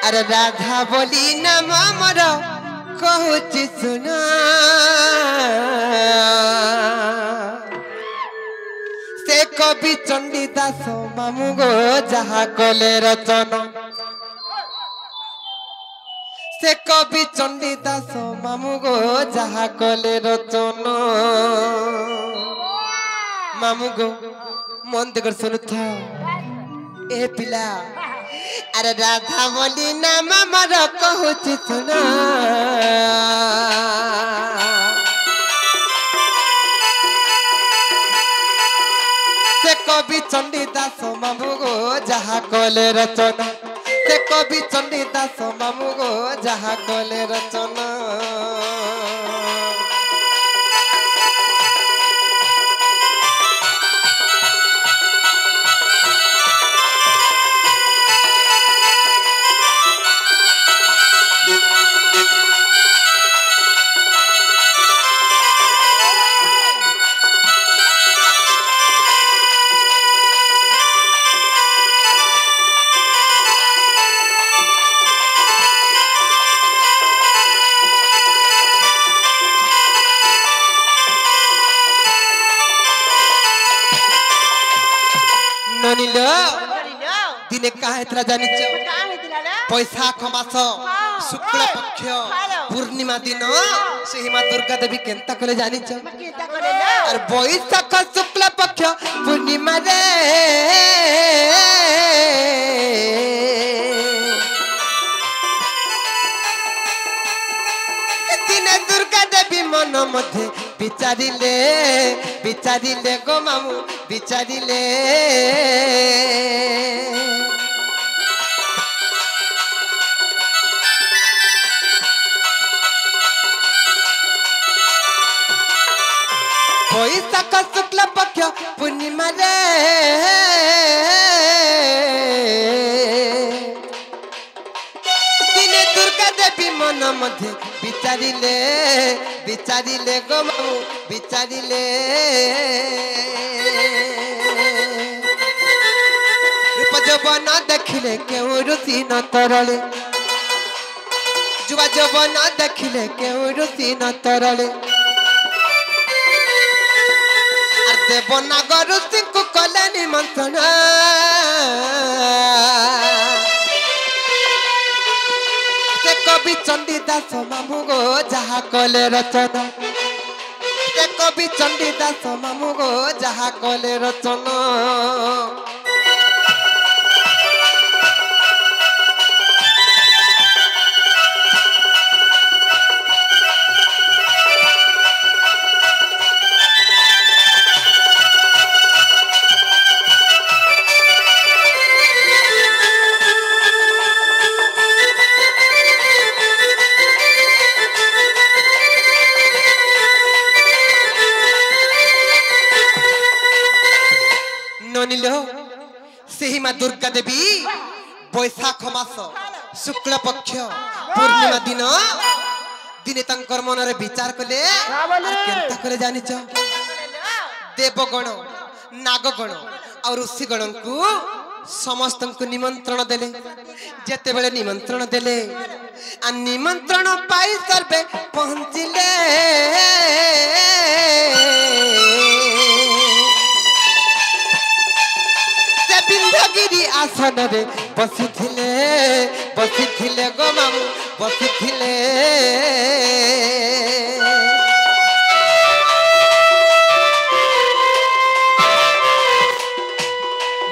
अरे राधा बोली नाम मोर कहूची सुना से कवि चंडीदास मामू गो जहा कले रचना से कवि चंडीदास मामू गो जहा कले रचना मामू गो मन देकर सुनु था ए पिला अरे राधा बोली नाम मोर कहूची सुना से कवि चंडीदास मामू गो जहा कले रचना से कवि चंडीदास मामू गो जहा कले रचना दिने कहा जानिच बैशाख मास शुक्ल पक्ष पूर्णिमा दिन से माँ दुर्गा देवी केन्ता कले जानिच और बैशाख शुक्ल पक्ष पूर्णिमा रे दिने दुर्गा देवी मन मध्य विचारिले गो मामू विचारिले बैशाख शुक्ल पक्ष पूर्णिमा रे दिने दुर्गा देवी मन मध्य विचारिले गो मामू विचारिले रूप जौवन देखिले केउ रुचि न तरले जुवा जौवन देखिले केउ रुचि न तरले देवनागर सिंह कले निमंत्रण से कवि चंडीदास मामू गो जहा कले रचना से कवि चंडीदास मामू गो जहा कले रचना से माँ दुर्गा देवी बैशाख मास शुक्ल पक्ष पूर्णिमा दिन दिने तंकर मन रे विचार कले केनता करे जानिच देवगण नागगण और ऋषिगण को समस्त को निमंत्रण देले जेते बेले निमंत्रण देले आ निमंत्रण पाई सर्वे पहुंचिले बिंधगिरी आसन रे बसिथिले गो मामू बसिथिले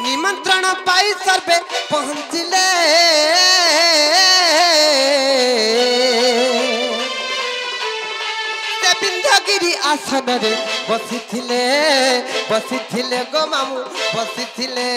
निमंत्रण पाई सर्वे पहुंचिले बिंधगिरी आसन रे बसिथिले गो मामू बसिथिले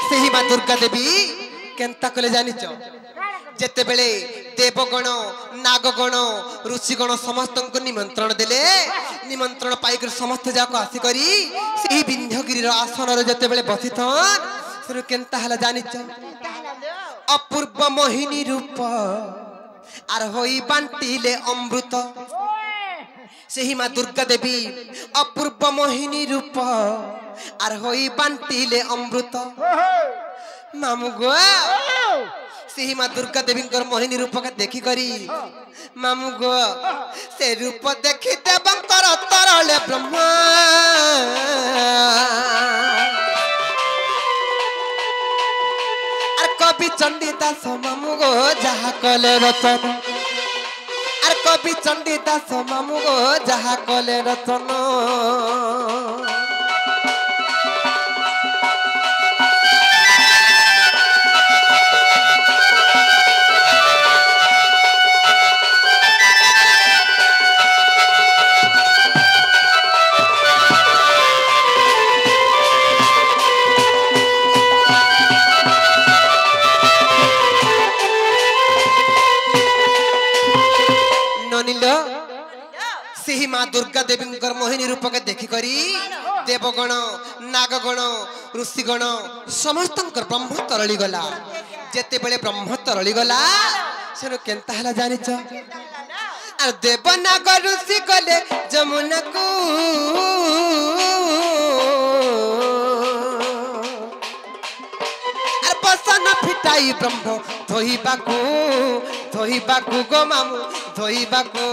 से माँ दुर्गा देवी केन्ता कले जानिच जेते बेले देवगण नागगण ऋषिगण समस्त को निमंत्रण देले निमंत्रण पाइक समस्त जाक आसिकरी से विंध्यगिरी आसन रे जेते बेले बसिथन से केन्ता हला जानिच अपूर्व मोहिनी रूप आर होई बांटिले अमृत से ही माँ दुर्गा देवी अपूर्व मोहिनी रूप आर होई बांटिले अमृत मामू गो से ही माँ दुर्गा देवी मोहिनी रूप का देखी करी मामू गो से रूप देखी देवंकर तरले ब्रह्मा आर कवि चंडीदास मामू गो जहा कले रतन आर कवि चंडीदास मामू गो जहा कले रतन से माँ दुर्गा देवी मोहिनी रूप के देखी करी देवगण नागगण ऋषिगण समस्त ब्रह्म तरली गला जेते बेले ब्रह्म तरली गला से केनता हला जानि छ आ देव नाग ऋषि गले जमुना को आ पसन फिटाई ब्रह्म धोइबाकू गो मामू धोइबाकू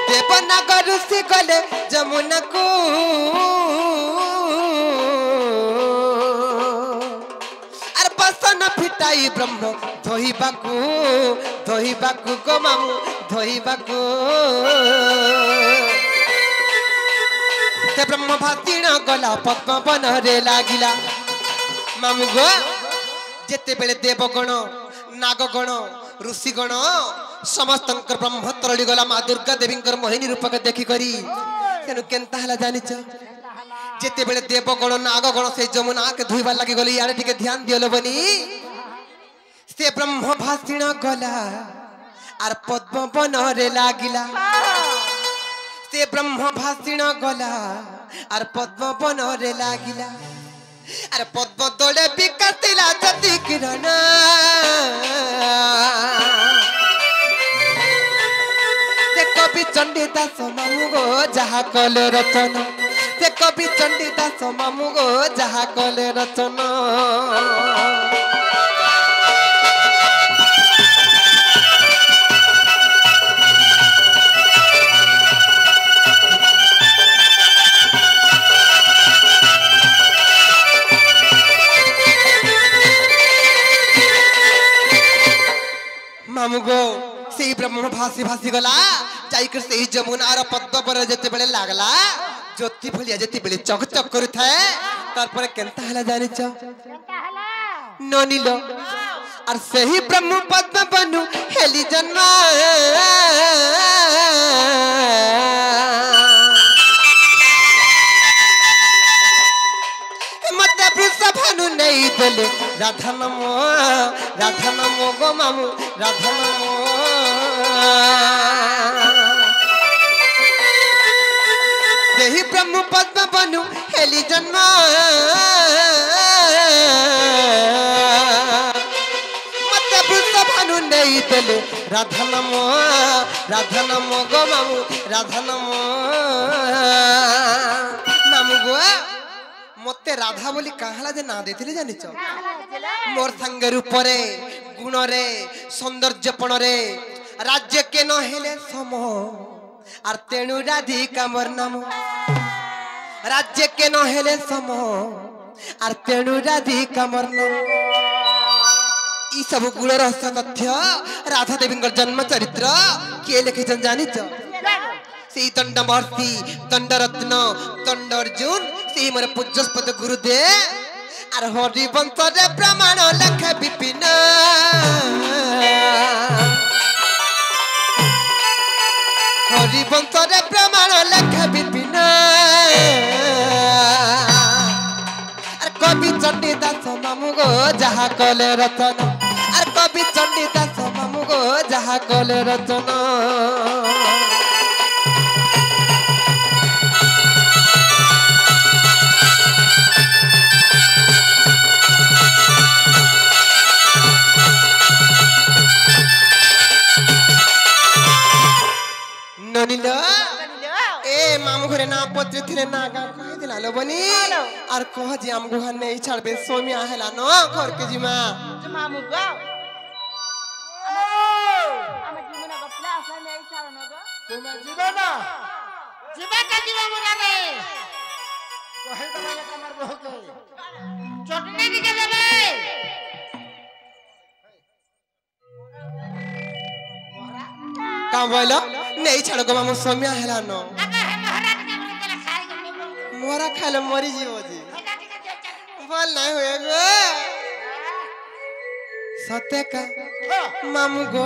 देवनागर से गले जमुना को अरे पसन फिटाई ब्रह्म धोइबाकू गो मामू धोइबाकू ते ब्रह्म भातीण गला पद्म बन रे लागिला मामू गो जेते बेले देवगण नागगण ऋषिगण समस्त ब्रह्म तरली गला माँ दुर्गा देवी मोहिनी रूप के देखी करी तेनु केनता हला जानि छ जेते बेले देवगण नागगण से जमुना के धुइबा लागि गली यारे ठीक ध्यान दियलो बनी से ब्रह्म भाषिण गला आर पद्म बन रे लागिला से ब्रह्म भाषिण गला आर पद्म बन रे लागिला अरे पद्म तोड़े विकसिला जति किरण से कवि चंडीदास मामू गो जहा कले रचन से कवि चंडीदास मामू गो जहा कले रचन मामू गो से ब्रह्म भासी भासी गला जाइकर से जमुना आर पद्म पर जेते बेले लागला ज्योति फलिया जेते बेले चक चक करू थाए तार पर केनता हला जानि छ केनता हला ननिलो आर सही ब्रह्म पद्म बनु हेली जन्म मते वृषभानु नहीं देले राधा नमो गो मामू राधा नमो देहि ब्रह्म पद्म बनु हेली जन्म मते वृषभानु नहीं देले राधा नमो गो मामू राधा नमो मामू गो मते राधा बोली कहाला जे ना देथिले जानि छ मोर संगे रूपरे गुणरे सौंदर्यपणरे राज्य के न हेले सम आर तेणु राधिका मोर नाम राज्य के न हेले सम आर तेणु राधिका मोर नाम ई सब गुण रहस्य तथ्य राधा देवी जन्म चरित्र के लिखे जानि छ से दंड महर्षि दंड रत्न दंड अर्जुन से मोर पूज्यस्पद गुरुदेव आर हरि वंश रे प्रमाण लख विपिन हरि वंश रे प्रमाण लख विपिन आर कवि चंडीदास मामू गो जहा कले रतन आर कवि चंडीदास मामू गो जहा कले रतन घरे ना पत्रे थिले ना गा कहि दिला लो बनी और कह जे हम गुहा नहीं छाड़बे सोमिया हेला न घर के जिमा मामू गो हम जीवन का प्लास नहीं छाड़ो न गो तुम जीवन का जीवन मुना रे कहि दला कमर बहु के चटनी निकले बे का बोलो नहीं छाड़ो मामू सोमिया हेला न मोरा खाले मरी जीवो जी बोल नहीं हुए गो सत्य का मामू गो